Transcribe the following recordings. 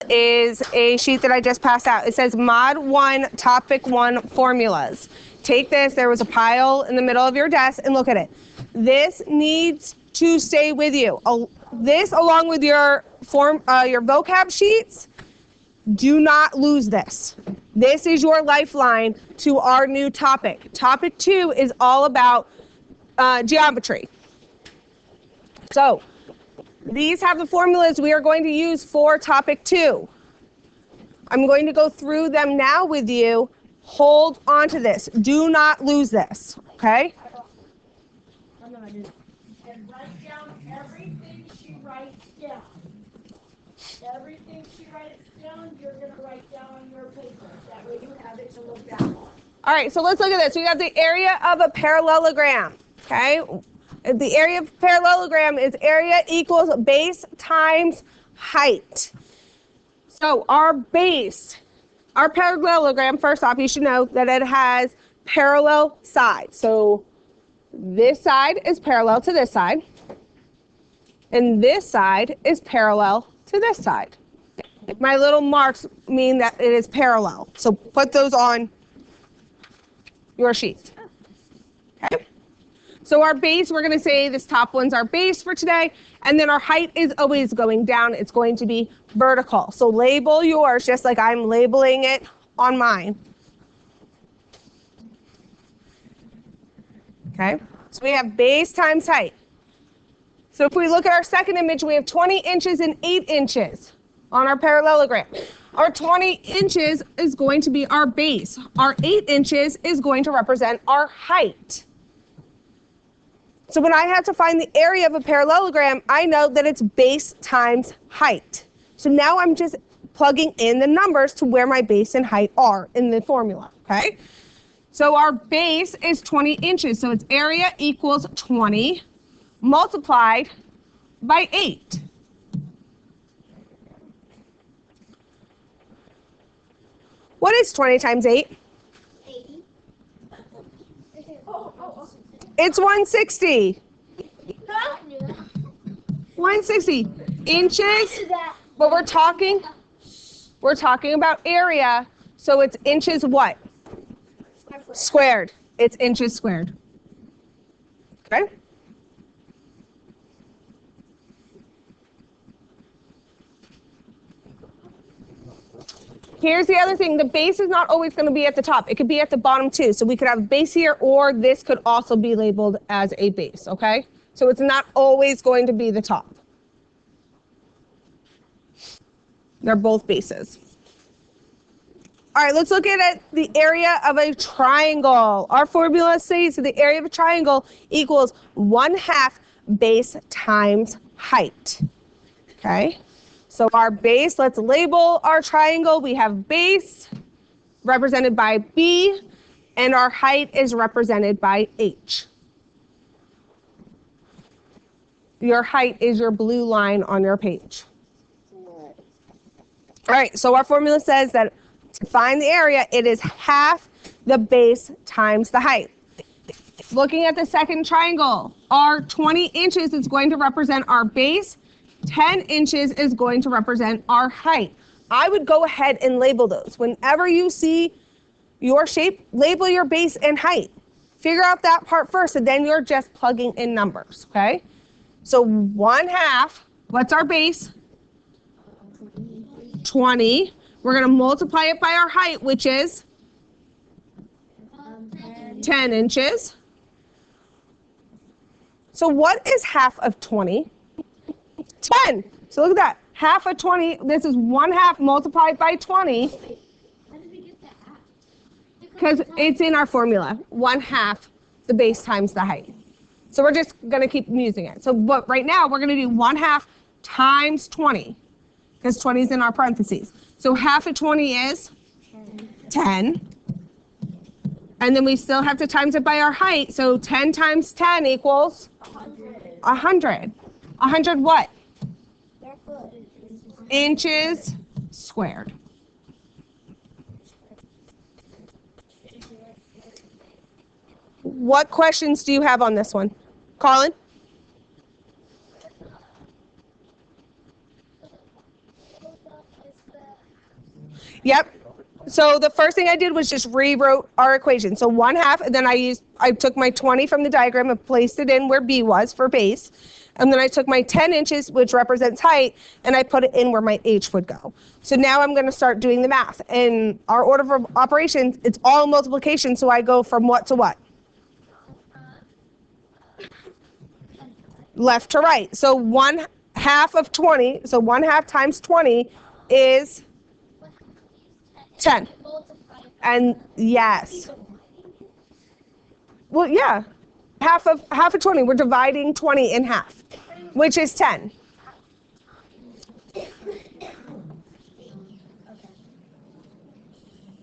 is a sheet that I just passed out. It says Mod 1, Topic 1 Formulas. Take this. There was a pile in the middle of your desk, and look at it. This needs to stay with you. This, along with your vocab sheets, do not lose this. This is your lifeline to our new topic. Topic 2 is all about geometry. So these have the formulas we are going to use for topic 2. I'm going to go through them now with you. Hold on to this. Do not lose this, okay? And write down everything she writes down. Everything she writes down, you're going to write down on your paper. That way you have it to look back on. All right, so let's look at this. We have the area of a parallelogram, okay? The area of a parallelogram is area equals base times height. So our base, our parallelogram, first off, you should know that it has parallel sides. So this side is parallel to this side, and this side is parallel to this side. My little marks mean that it is parallel. So put those on your sheet. Okay? So our base, we're going to say this top one's our base for today, and then our height is always going down. It's going to be vertical. So label yours just like I'm labeling it on mine. Okay, so we have base times height. So if we look at our second image, we have 20 inches and 8 inches on our parallelogram. Our 20 inches is going to be our base. Our 8 inches is going to represent our height. So when I have to find the area of a parallelogram, I know that it's base times height. So now I'm just plugging in the numbers to where my base and height are in the formula, okay? So our base is 20 inches, so its area equals 20 multiplied by 8. What is 20 times 8? 80. It's 160. 160 inches, but we're talking about area, so it's inches what? Squared. It's inches squared. Okay? Here's the other thing. The base is not always going to be at the top. It could be at the bottom too. So we could have a base here, or this could also be labeled as a base, okay? So it's not always going to be the top. They're both bases. All right, let's look at the area of a triangle. Our formula says that the area of a triangle equals 1/2 base times height. Okay, so our base, let's label our triangle. We have base represented by B, and our height is represented by H. Your height is your blue line on your page. All right, so our formula says that to find the area, it is 1/2 the base times the height. Looking at the second triangle, our 20 inches is going to represent our base. 10 inches is going to represent our height. I would go ahead and label those. Whenever you see your shape, label your base and height. Figure out that part first, and then you're just plugging in numbers, okay? So 1/2, what's our base? 20. We're going to multiply it by our height, which is 10 inches. So what is 1/2 of 20? 10. So look at that. 1/2 of 20, this is 1/2 multiplied by 20. How did we get that? Because it's in our formula. 1/2 the base times the height. So we're just going to keep using it. So but right now, we're going to do 1/2 times 20. Because 20 is in our parentheses. So 1/2 of 20 is 10. And then we still have to times it by our height. So 10 times 10 equals 100. 100 what? Inches squared. What questions do you have on this one? Colin? Yep. So the first thing I did was just rewrote our equation. So 1/2, and then I took my 20 from the diagram and placed it in where B was for base. And then I took my 10 inches, which represents height, and I put it in where my H would go. So now I'm going to start doing the math. In our order of operations, it's all multiplication, so I go from what to what? Left to right. So 1/2 of 20, so 1/2 times 20 is 10. And yes. Well, yeah. Half of 20. We're dividing 20 in half, which is 10.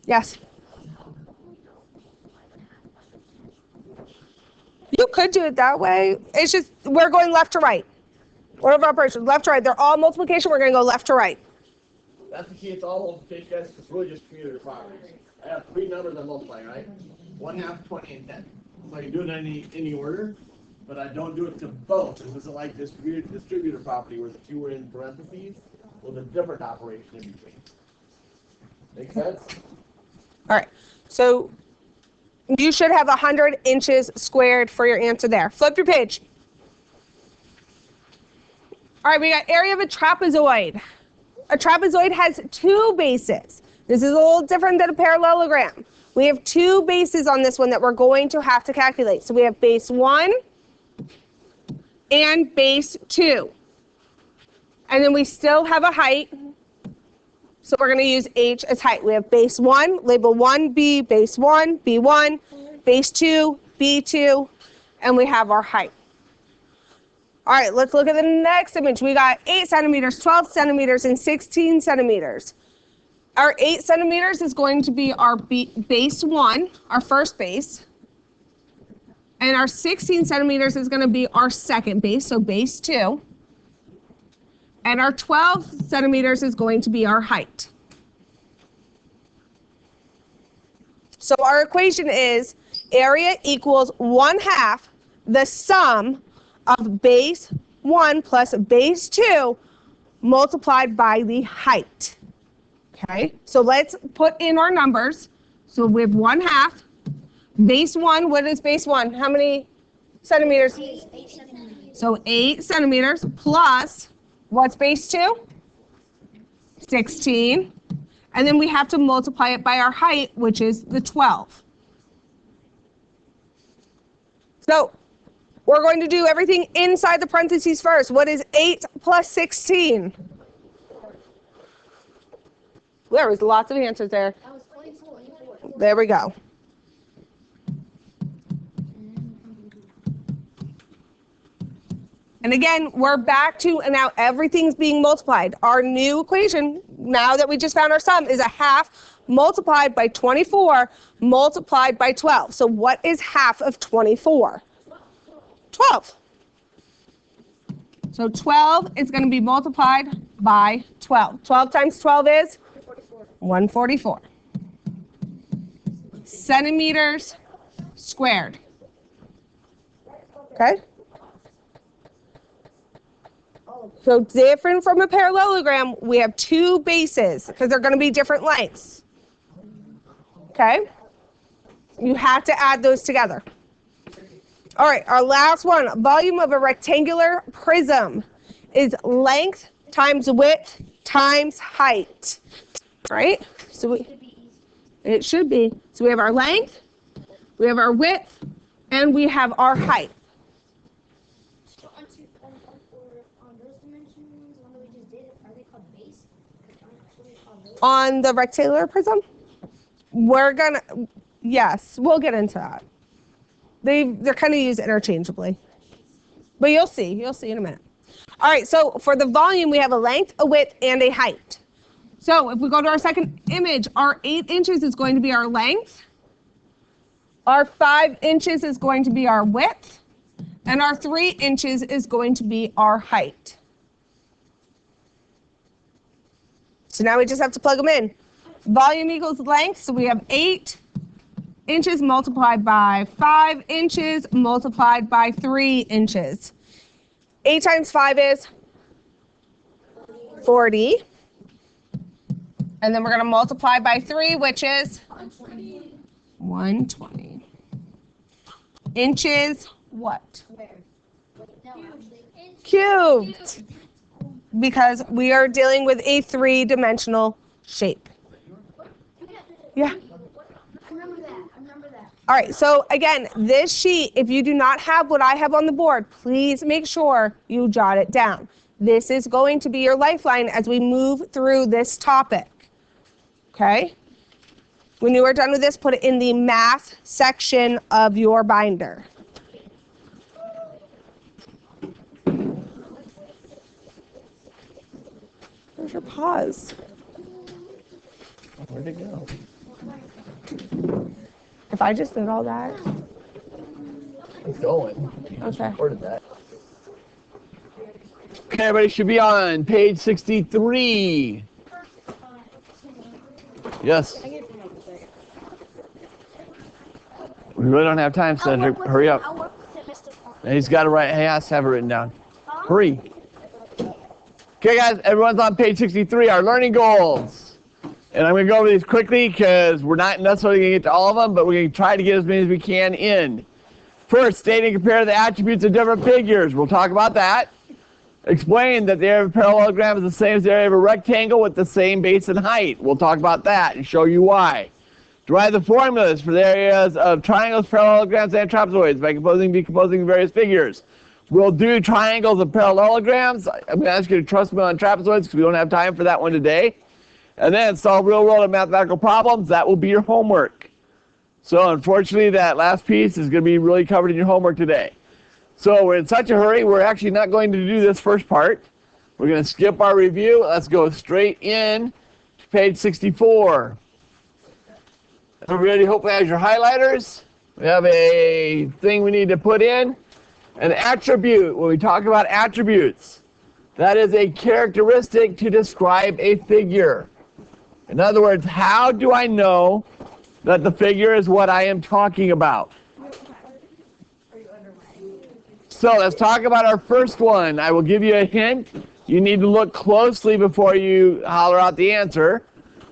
Yes. You could do it that way. It's just we're going left to right. Order of operations, left to right. They're all multiplication. We're going to go left to right. That's the key. It's all multiplication, guys. It's really just commutative properties. I have 3 numbers I'm multiplying, right? 1/2, 20, and 10. So I can do it in any order, but I don't do it to both. It wasn't like distributor property where the 2 were in parentheses with a different operation in between. Make sense? All right. So you should have 100 inches squared for your answer there. Flip your page. All right, we got area of a trapezoid. A trapezoid has 2 bases. This is a little different than a parallelogram. We have 2 bases on this one that we're going to have to calculate. So we have base 1 and base 2. And then we still have a height. So we're going to use H as height. We have base 1, label 1B, base 1, B1, base 2, B2, and we have our height. All right, let's look at the next image. We got 8 centimeters, 12 centimeters, and 16 centimeters. Our 8 centimeters is going to be our base 1, our first base. And our 16 centimeters is going to be our second base, so base 2. And our 12 centimeters is going to be our height. So our equation is area equals 1/2 the sum of base 1 plus base 2 multiplied by the height. Okay, so let's put in our numbers. So we have 1/2. Base 1, what is base 1? How many centimeters? 8 centimeters. So 8 centimeters plus, what's base 2? 16. And then we have to multiply it by our height, which is the 12. So we're going to do everything inside the parentheses first. What is 8 plus 16? There was lots of answers there. That was 24. There we go. And again, we're back to, and now everything's being multiplied. Our new equation, now that we just found our sum, is 1/2 multiplied by 24 multiplied by 12. So what is 1/2 of 24? 12. So 12 is going to be multiplied by 12. 12 times 12 is? 144. Centimeters squared. Okay? So different from a parallelogram, we have 2 bases because they're going to be different lengths. Okay? You have to add those together. All right, our last one. Volume of a rectangular prism is length times width times height. Right? So it should be. So we have our length, we have our width, and we have our height. On those dimensions, when we just did it, are they called base? On the rectangular prism, we're gonna, yes, we'll get into that. They're kind of used interchangeably, but you'll see in a minute. All right, so for the volume, we have a length, a width, and a height. So if we go to our second image, our 8 inches is going to be our length, our 5 inches is going to be our width, and our 3 inches is going to be our height. So now we just have to plug them in. Volume equals length, so we have 8 inches multiplied by 5 inches multiplied by 3 inches. 8 times 5 is 40. And then we're going to multiply by 3, which is 120. Inches, what? Cubed. Because we are dealing with a 3-dimensional shape. Yeah. All right, so again, this sheet, if you do not have what I have on the board, please make sure you jot it down. This is going to be your lifeline as we move through this topic. Okay? When you are done with this, put it in the math section of your binder. There's your pause. Where'd it go? If I just did all that. It's going. Okay. Recorded that. Okay, everybody should be on page 63. Yes. We really don't have time, Cedric. Hurry up. And he's got to write. He has to have it written down. Hurry. Okay, guys, everyone's on page 63. Our learning goals. And I'm going to go over these quickly because we're not necessarily going to get to all of them, but we're going to try to get as many as we can in. First, state and compare the attributes of different figures. We'll talk about that. Explain that the area of a parallelogram is the same as the area of a rectangle with the same base and height. We'll talk about that and show you why. Derive the formulas for the areas of triangles, parallelograms, and trapezoids by composing and decomposing various figures. We'll do triangles and parallelograms. I'm going to ask you to trust me on trapezoids because we don't have time for that one today. And then solve real-world and mathematical problems. That will be your homework. So unfortunately, that last piece is going to be really covered in your homework today. So we're in such a hurry, we're actually not going to do this first part. We're going to skip our review. Let's go straight in to page 64. Everybody hopefully has your highlighters. We have a thing we need to put in. An attribute, when we talk about attributes, that is a characteristic to describe a figure. In other words, how do I know that the figure is what I am talking about? So let's talk about our first one. I will give you a hint. You need to look closely before you holler out the answer.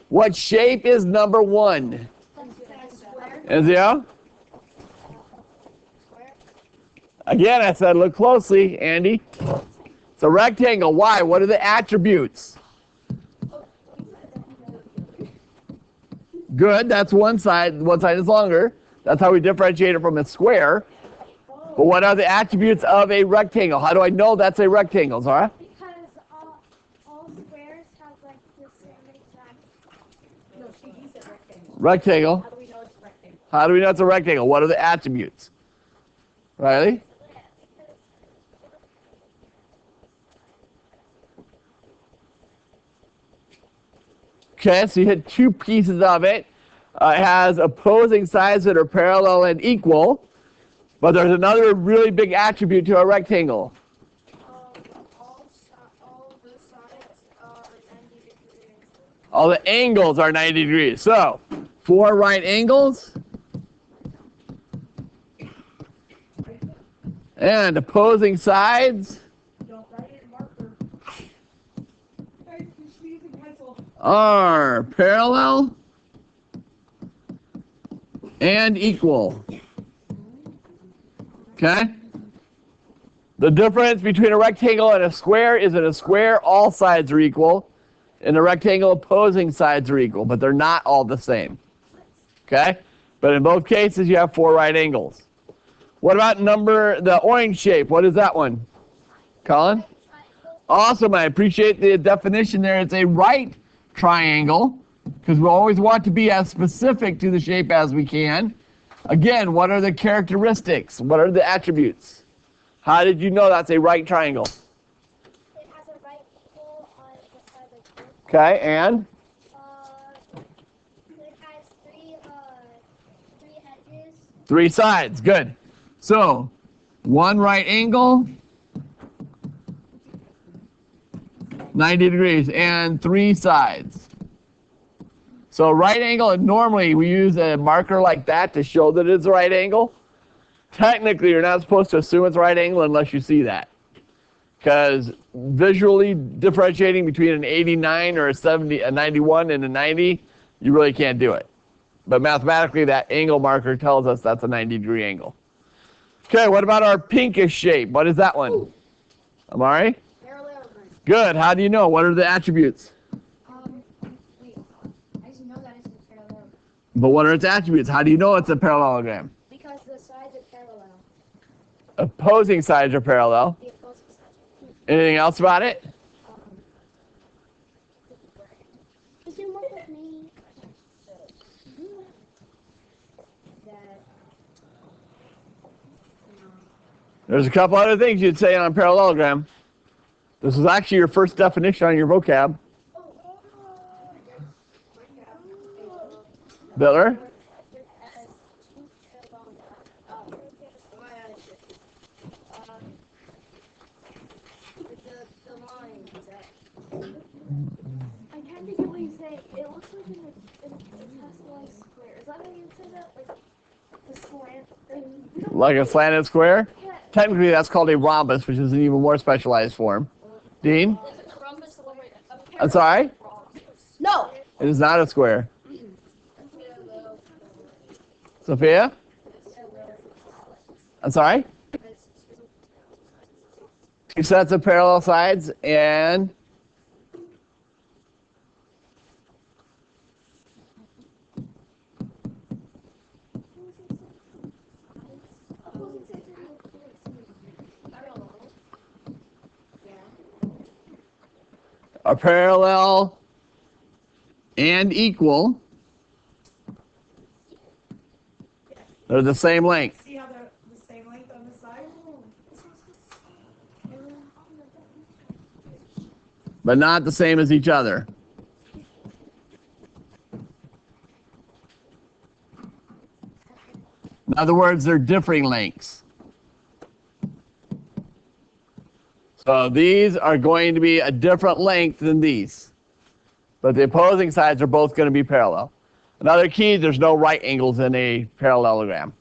What shape is number 1? Ezio? Again, I said look closely, Andy. It's a rectangle. Why? What are the attributes? Good, that's one side. One side is longer. That's how we differentiate it from a square. But what are the attributes of a rectangle? How do I know that's a rectangle, Zara? Because all squares have like the same many sides. No, she said rectangle. Rectangle. How do we know it's a rectangle? How do we know it's a rectangle? What are the attributes? Riley? Okay, so you hit 2 pieces of it. It has opposing sides that are parallel and equal. But there's another really big attribute to a rectangle. All the sides are 90 degrees. All the angles are 90 degrees. So, 4 right angles. And opposing sides are parallel and equal. Okay? The difference between a rectangle and a square is in a square, all sides are equal. In a rectangle, opposing sides are equal, but they're not all the same. Okay? But in both cases, you have 4 right angles. What about the orange shape? What is that one? Colin? Awesome. I appreciate the definition there. It's a right triangle, because we always want to be as specific to the shape as we can. Again, what are the characteristics? What are the attributes? How did you know that's a right triangle? It has a right angle on the side like this. Okay, and? It has three edges. 3 sides. Good. So, 1 right angle, 90 degrees, and 3 sides. So right angle, and normally we use a marker like that to show that it's a right angle. Technically, you're not supposed to assume it's a right angle unless you see that. because visually differentiating between an 89 or a 70, a 91 and a 90, you really can't do it. But mathematically, that angle marker tells us that's a 90-degree angle. Okay, what about our pinkish shape? What is that one? Ooh. Amari? Parallelogram. Good. How do you know? What are the attributes? Wait. I just know that it's a parallelogram. But what are its attributes? How do you know it's a parallelogram? Because the sides are parallel. Opposing sides are parallel. The opposing sides are Anything else about it? Did you work with me? There's a couple other things you'd say on a parallelogram. This is actually your first definition on your vocab. Biller? I can't think of what you say. It looks like it has like square. Is that how you say that? Like the slant thing? Like a slanted square? Yeah. Technically, that's called a rhombus, which is an even more specialized form. Dean? I'm sorry? No. It is not a square. Sophia? I'm sorry? Two sets of parallel sides and are parallel and equal. They're the same length. See how they're the same length on the side? But not the same as each other. In other words, they're differing lengths. So these are going to be a different length than these. But the opposing sides are both going to be parallel. Another key, there's no right angles in a parallelogram.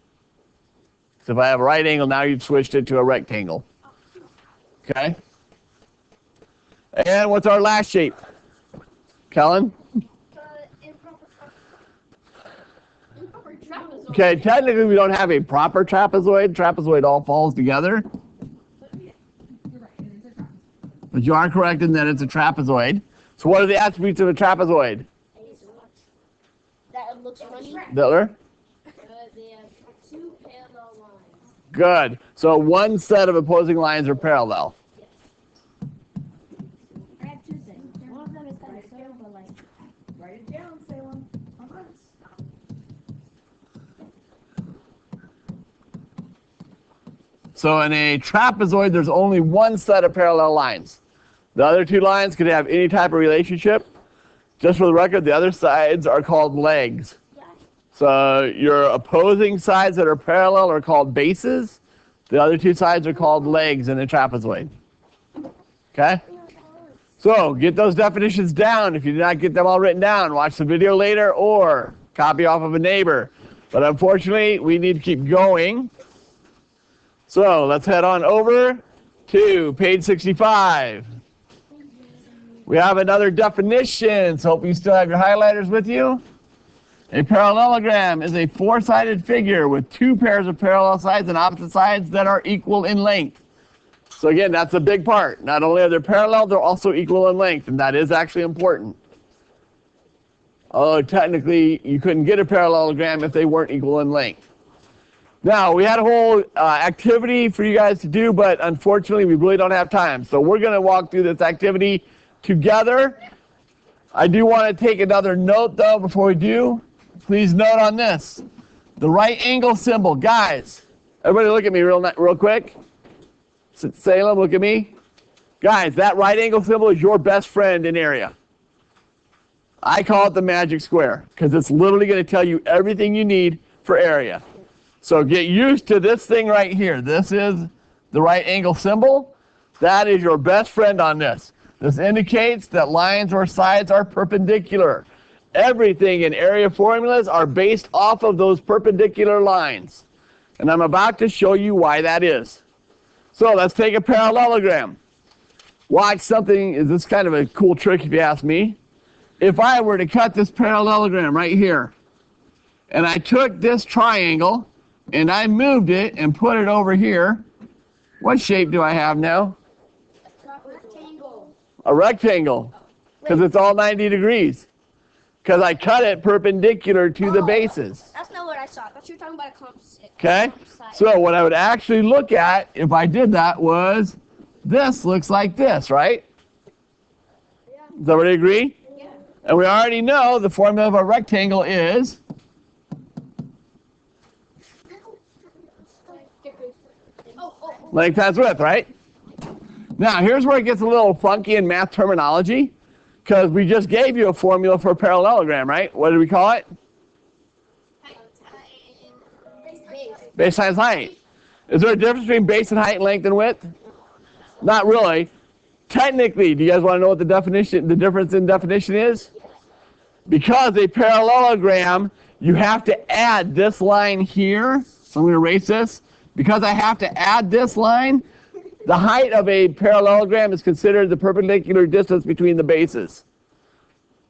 So if I have a right angle, now you've switched it to a rectangle. Okay? And what's our last shape? Kellen? Improper trapezoid. Okay, technically we don't have a proper trapezoid. Trapezoid all falls together. But you are correct in that it's a trapezoid. So what are the attributes of a trapezoid? That looks funny. Bitler? They have two parallel lines. Good. So one set of opposing lines are parallel. I have two things. One of them is kind of so, but like. Write it down, Salem. Come on. So in a trapezoid, there's only one set of parallel lines. The other two lines could have any type of relationship. Just for the record, the other sides are called legs. Yeah. So your opposing sides that are parallel are called bases. The other two sides are called legs in a trapezoid. Okay? So get those definitions down. If you did not get them all written down, watch the video later or copy off of a neighbor. But unfortunately, we need to keep going. So let's head on over to page 65. We have another definition, so hope you still have your highlighters with you. A parallelogram is a four-sided figure with two pairs of parallel sides and opposite sides that are equal in length. So again, that's a big part. Not only are they parallel, they're also equal in length, and that is actually important. Although technically, you couldn't get a parallelogram if they weren't equal in length. Now, we had a whole activity for you guys to do, but unfortunately, we really don't have time. So we're going to walk through this activity together. I do want to take another note, though, before we do. Please note on this. The right angle symbol. Guys, everybody look at me real quick. Salem, look at me. Guys, that right angle symbol is your best friend in area. I call it the magic square because it's literally going to tell you everything you need for area. So get used to this thing right here. This is the right angle symbol. That is your best friend on this. This indicates that lines or sides are perpendicular. Everything in area formulas are based off of those perpendicular lines. And I'm about to show you why that is. So let's take a parallelogram. watch something. This is kind of a cool trick if you ask me. If I were to cut this parallelogram right here, and I took this triangle, and I moved it and put it over here, what shape do I have now? Rectangle. A rectangle, because it's all 90 degrees. Because I cut it perpendicular to the bases. That's not what I saw. I thought you were talking about a composite. Okay? So what I would actually look at if I did that was, this looks like this, right? Yeah. Does everybody agree? Yeah. And we already know the formula of a rectangle is length times width, right? Now, here's where it gets a little funky in math terminology, because we just gave you a formula for a parallelogram, right? What did we call it? Base times height. Is there a difference between base and height, length and width? Not really. Technically, do you guys want to know what the difference in definition is? Because a parallelogram, you have to add this line here. So I'm going to erase this. Because I have to add this line, the height of a parallelogram is considered the perpendicular distance between the bases.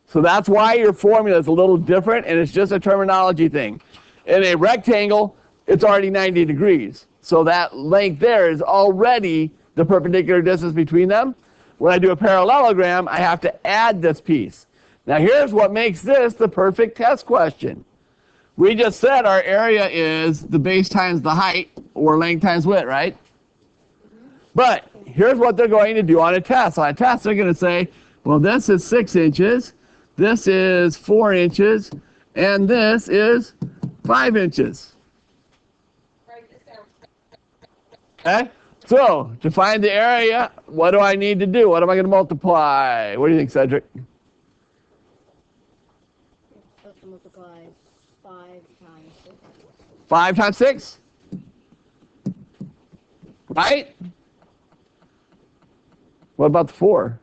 So that's why your formula is a little different, and it's just a terminology thing. In a rectangle, it's already 90 degrees. So that length there is already the perpendicular distance between them. When I do a parallelogram, I have to add this piece. Now here's what makes this the perfect test question. We just said our area is the base times the height, or length times width, right? But here's what they're going to do on a test. On a test, they're going to say, well, this is 6 inches, this is 4 inches, and this is 5 inches. Okay? So, to find the area, what do I need to do? What am I going to multiply? What do you think, Cedric? Multiply 5 times 6. 5 times 6? Right? What about the 4?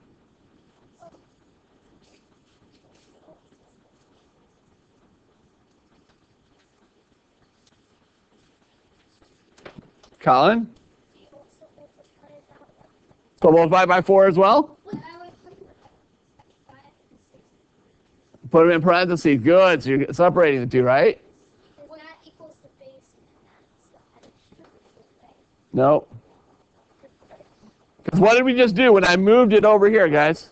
Colin? So multiply by 4 as well? Put them in parentheses. Good. So you're separating the two, right? Well, that equals the base. No. Because what did we just do when I moved it over here, guys?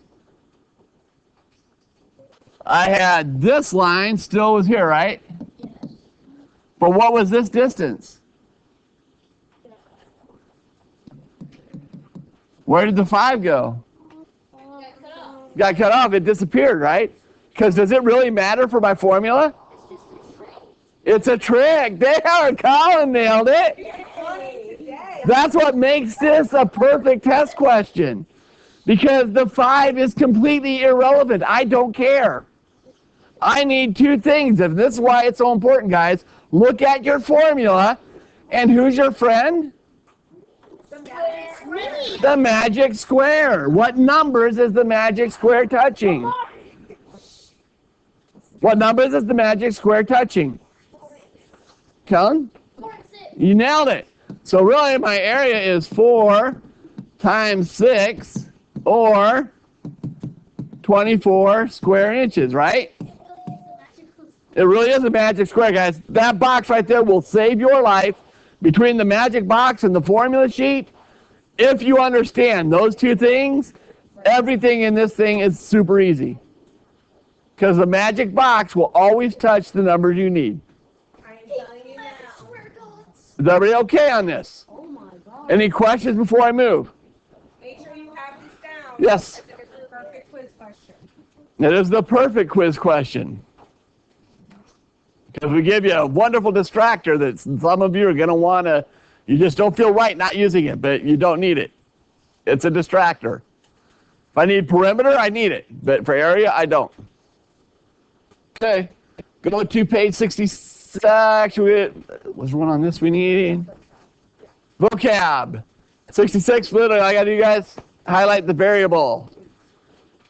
I had this line still was here, right? Yes. But what was this distance? Where did the 5 go? Got cut off. It disappeared, right? Because does it really matter for my formula? It's a trick. There, Colin nailed it. That's what makes this a perfect test question. Because the 5 is completely irrelevant. I don't care. I need 2 things. And this is why it's so important, guys. Look at your formula. And who's your friend? The magic square. What numbers is the magic square touching? What numbers is the magic square touching? Kellen? You nailed it. So really my area is 4 times 6 or 24 square inches, right? It really is a magic square, guys. That box right there will save your life between the magic box and the formula sheet. If you understand those 2 things, everything in this thing is super easy. Because the magic box will always touch the numbers you need. Is everybody okay on this? Oh my God. Any questions before I move? Make sure you have these down. Yes. It's a perfect quiz question. It is the perfect quiz question. Because we give you a wonderful distractor that some of you are going to want to, you just don't feel right not using it, but you don't need it. It's a distractor. If I need perimeter, I need it. But for area, I don't. Okay. Go to page 66. Actually, was there one on this we need? Vocab. 66, literally, I got to do, guys, highlight the variable.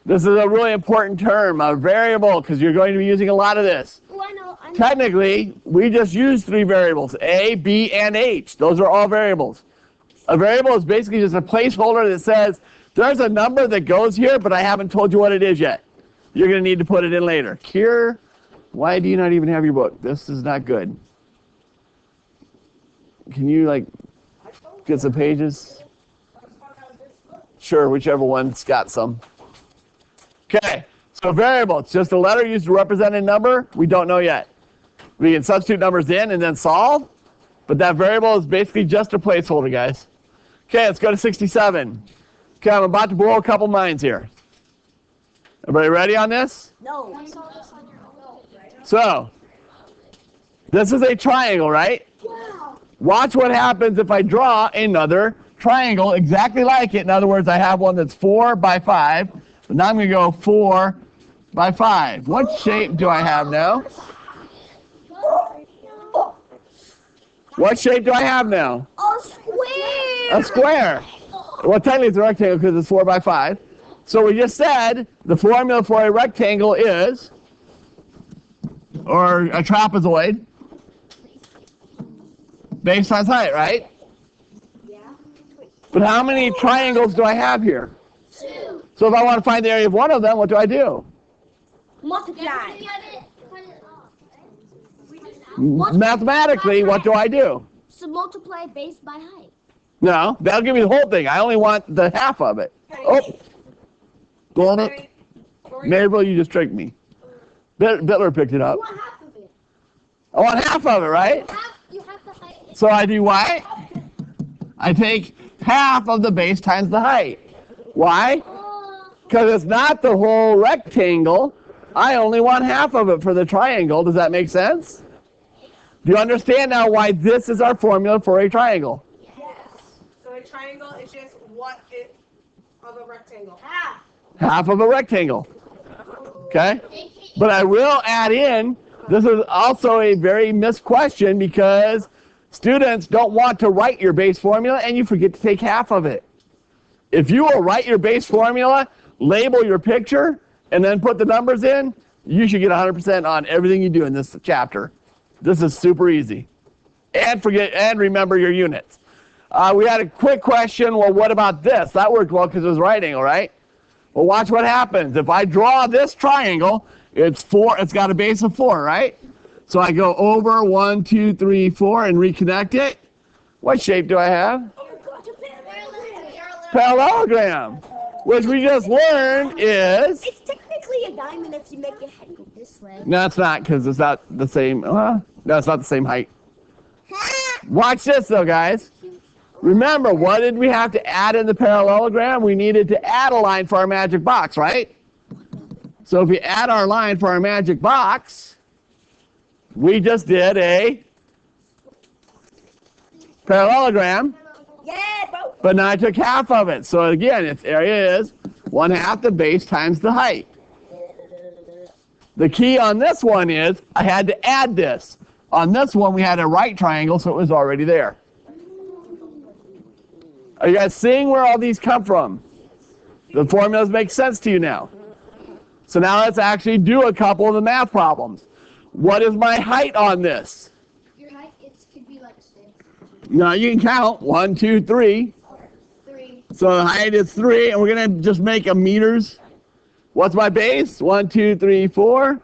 This is a really important term, a variable, because you're going to be using a lot of this. Oh, I know. Technically, we just use 3 variables, A, B, and H. Those are all variables. A variable is basically just a placeholder that says There's a number that goes here, but I haven't told you what it is yet. You're going to need to put it in later. Kier, why do you not even have your book? This is not good. Can you, like, get some pages? Sure, whichever one's got some. Okay, so variable, it's just a letter used to represent a number. We don't know yet. We can substitute numbers in and then solve, but that variable is basically just a placeholder, guys. Okay, let's go to 67. Okay, I'm about to blow a couple minds here. Everybody ready on this? No. So, this is a triangle, right? Wow. Watch what happens if I draw another triangle exactly like it. In other words, I have one that's 4 by 5. But now I'm going to go 4 by 5. What shape do I have now? What shape do I have now? A square. A square. Well, technically it's a rectangle because it's 4 by 5. So we just said the formula for a rectangle is, or a trapezoid, base times height, right? Yeah. But how many triangles do I have here? 2. So if I want to find the area of one of them, what do I do? Multiply. Mathematically, what do I do? So multiply base by height. No, that'll give me the whole thing. I only want the half of it. Oh, going it. Mabel, you just tricked me. Bittler picked it up. You want half of it. I want half of it, right? You have the height. So I do what? I take half of the base times the height. Why? Because it's not the whole rectangle. I only want half of it for the triangle. Does that make sense? Do you understand now why this is our formula for a triangle? Yes. So a triangle is just what it of a rectangle. Half of a rectangle. Okay? But I will add in, this is also a very missed question because students don't want to write your base formula and you forget to take half of it. If you will write your base formula, label your picture, and then put the numbers in, you should get 100% on everything you do in this chapter. This is super easy. And remember your units. We had a quick question, well, what about this? That worked well because it was right angle, right? Well, watch what happens. If I draw this triangle, it's got a base of 4, right? So I go over 1, 2, 3, 4 and reconnect it. What shape do I have? Parallelogram, which we just learned is... It's technically a diamond if you make your head go this way. No, it's not, because it's not the same. No, it's not the same height. Watch this, though, guys. Remember, what did we have to add in the parallelogram? We needed to add a line for our magic box, right? So if we add our line for our magic box, we just did a parallelogram. Yeah, bro. But now I took half of it. So again, its area is 1/2 the base times the height. The key on this one is I had to add this. On this one, we had a right triangle, so it was already there. Are you guys seeing where all these come from? The formulas make sense to you now. So now let's actually do a couple of the math problems. What is my height on this? Your height could be like 6. Now you can count 1, 2, 3. 3. So the height is 3, and we're going to just make a meters. What's my base? 1, 2, 3, 4.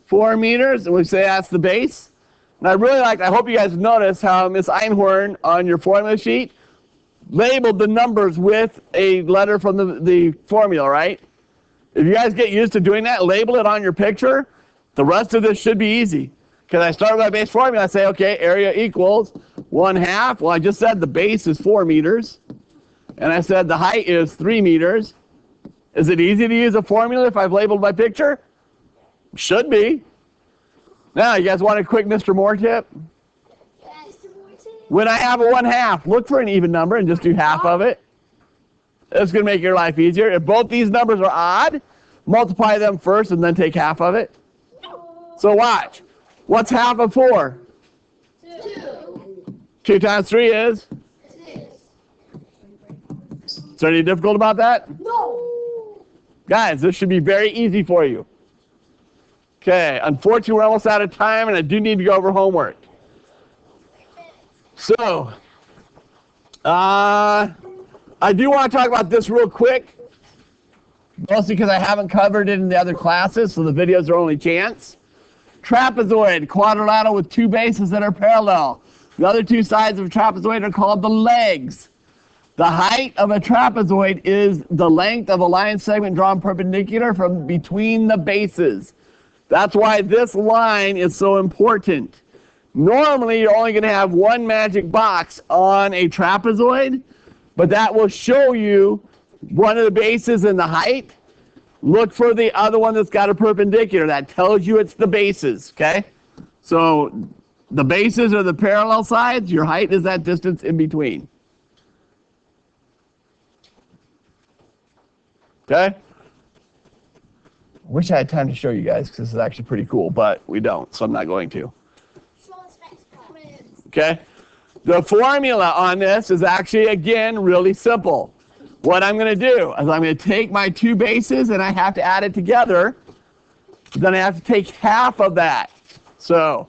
4 meters, and we say that's the base. And I hope you guys notice how Miss Einhorn on your formula sheet labeled the numbers with a letter from the formula, right? If you guys get used to doing that, label it on your picture. The rest of this should be easy. Because I start with my base formula, I say, okay, area equals 1/2. Well, I just said the base is 4 meters. And I said the height is 3 meters. Is it easy to use a formula if I've labeled my picture? Should be. Now, you guys want a quick Mr. Moore tip? When I have a 1/2, look for an even number and just do half of it. It's going to make your life easier. If both these numbers are odd, multiply them first and then take half of it. So watch. What's half of 4? 2. 2 times 3 is? 6. Is there any difficult about that? No. Guys, this should be very easy for you. Okay, unfortunately, we're almost out of time, and I do need to go over homework. So, I I do want to talk about this real quick, mostly because I haven't covered it in the other classes, so the videos are only chance. Trapezoid, quadrilateral with two bases that are parallel. The other two sides of a trapezoid are called the legs. The height of a trapezoid is the length of a line segment drawn perpendicular from between the bases. That's why this line is so important. Normally, you're only going to have one magic box on a trapezoid, but that will show you one of the bases and the height. Look for the other one that's got a perpendicular. That tells you it's the bases, okay? So the bases are the parallel sides. Your height is that distance in between. Okay? Wish I had time to show you guys because this is actually pretty cool, but we don't, so I'm not going to. Okay? The formula on this is actually, again, really simple. What I'm going to do is I'm going to take my two bases and I have to add it together. Then I have to take half of that. So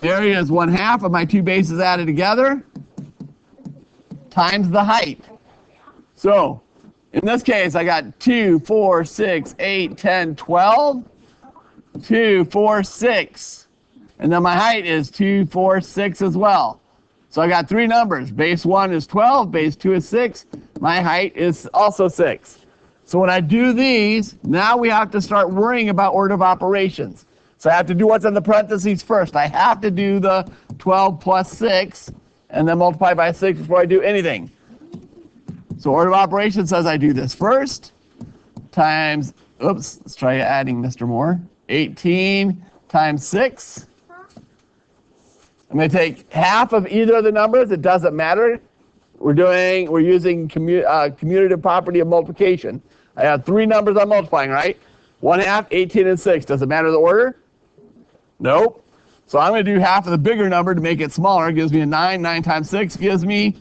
area is 1/2 of my two bases added together times the height. So in this case, I got 2, 4, 6, 8, 10, 12. 2, 4, 6. And then my height is 2, 4, 6 as well. So I got three numbers. Base 1 is 12, base 2 is 6. My height is also 6. So when I do these, now we have to start worrying about order of operations. So I have to do what's in the parentheses first. I have to do the 12 plus 6 and then multiply by 6 before I do anything. So order of operations says I do this first times, oops, let's try adding Mr. Moore. 18 times 6. I'm going to take half of either of the numbers. It doesn't matter. We're using commutative property of multiplication. I have three numbers I'm multiplying, right? 1/2, 18, and 6. Does it matter the order? Nope. So I'm going to do half of the bigger number to make it smaller. It gives me a 9. 9 times 6 gives me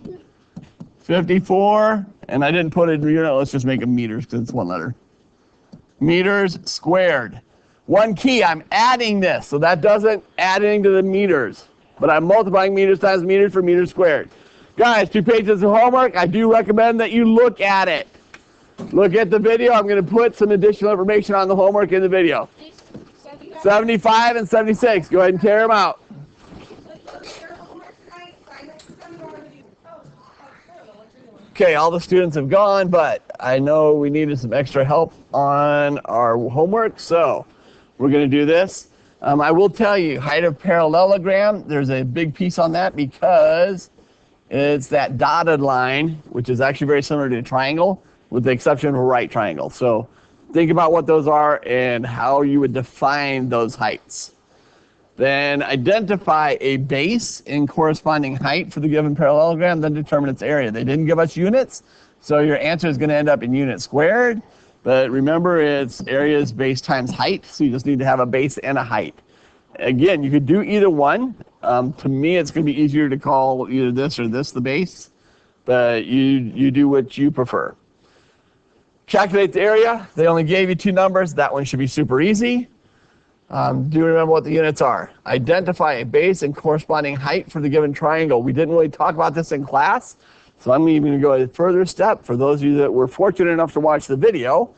54. And I didn't put it in unit. Let's just make it meters because it's one letter. Meters squared. One key, I'm adding this. So that doesn't add anything to the meters. But I'm multiplying meters times meters for meters squared. Guys, 2 pages of homework. I do recommend that you look at it. Look at the video. I'm going to put some additional information on the homework in the video. 75 and 76. Go ahead and carry them out. Okay, all the students have gone, but I know we needed some extra help on our homework, so we're going to do this. I will tell you, height of parallelogram, there's a big piece on that because it's that dotted line, which is actually very similar to a triangle, with the exception of a right triangle. So think about what those are and how you would define those heights. Then identify a base in corresponding height for the given parallelogram, then determine its area. They didn't give us units, so your answer is going to end up in units squared. But remember, it's areas base times height, so you just need to have a base and a height. Again, you could do either one. To me, it's going to be easier to call either this or this the base, but you do what you prefer. Calculate the area. They only gave you two numbers. That one should be super easy. Do remember what the units are. Identify a base and corresponding height for the given triangle. We didn't really talk about this in class, so I'm even going to go a further step. For those of you that were fortunate enough to watch the video,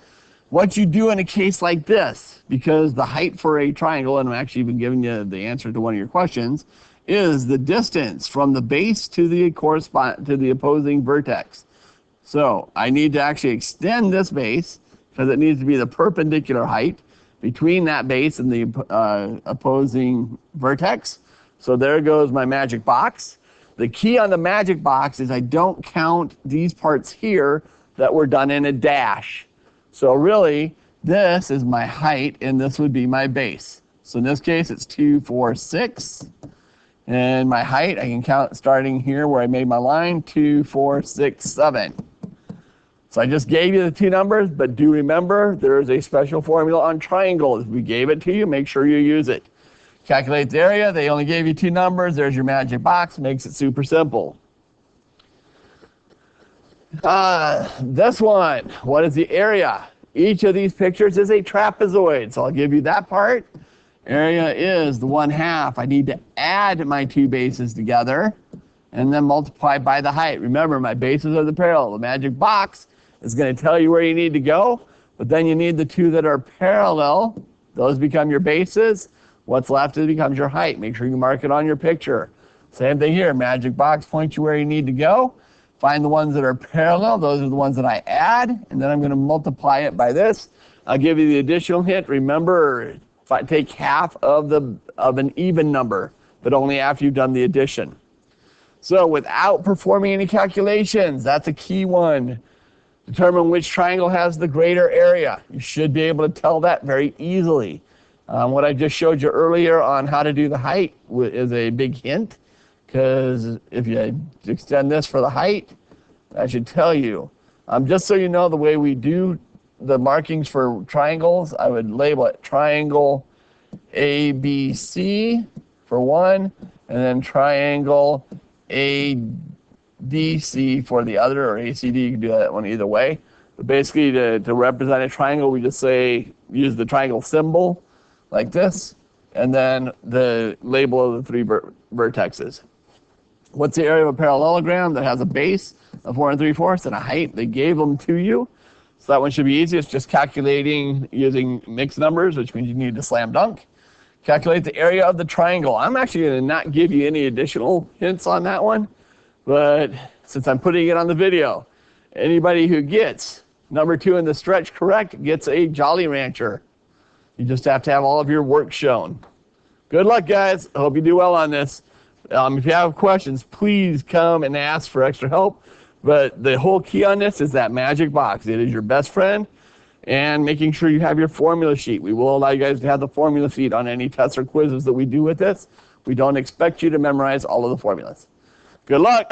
what you do in a case like this, because the height for a triangle, and I'm actually even giving you the answer to one of your questions, is the distance from the base to the opposing vertex. So I need to actually extend this base because it needs to be the perpendicular height between that base and the opposing vertex. So there goes my magic box. The key on the magic box is I don't count these parts here that were done in a dash. So really, this is my height, and this would be my base. So in this case, it's 2, 4, 6. And my height, I can count starting here where I made my line, 2, 4, 6, 7. So I just gave you the two numbers, but do remember there is a special formula on triangles. We gave it to you, make sure you use it. Calculate the area, they only gave you two numbers. There's your magic box, makes it super simple. This one, what is the area? Each of these pictures is a trapezoid, so I'll give you that part. Area is the 1/2. I need to add my two bases together. and then multiply by the height. Remember, my bases are the parallel. The magic box is going to tell you where you need to go, but then you need the two that are parallel. Those become your bases. What's left becomes your height. Make sure you mark it on your picture. Same thing here. Magic box points you where you need to go. Find the ones that are parallel. Those are the ones that I add, and then I'm going to multiply it by this. I'll give you the additional hint. Remember, if I take half of an even number, but only after you've done the addition. So without performing any calculations, that's a key one. Determine which triangle has the greater area. You should be able to tell that very easily. What I just showed you earlier on how to do the height is a big hint, because if you extend this for the height, that should tell you. Just so you know, the way we do the markings for triangles, I would label it triangle ABC for one, and then triangle ADC for the other, or ACD. You can do that one either way. But basically, to represent a triangle, we just use the triangle symbol like this, and then the label of the three vertexes. What's the area of a parallelogram that has a base of 4 3/4 and a height? They gave them to you. So that one should be easy. It's just calculating using mixed numbers, which means you need to slam dunk. Calculate the area of the triangle. I'm actually going to not give you any additional hints on that one, but since I'm putting it on the video, anybody who gets number 2 in the stretch correct gets a Jolly Rancher. You just have to have all of your work shown. Good luck, guys. I hope you do well on this. If you have questions, please come and ask for extra help. But the whole key on this is that magic box. It is your best friend, and making sure you have your formula sheet. We will allow you guys to have the formula sheet on any tests or quizzes that we do with this. We don't expect you to memorize all of the formulas. Good luck.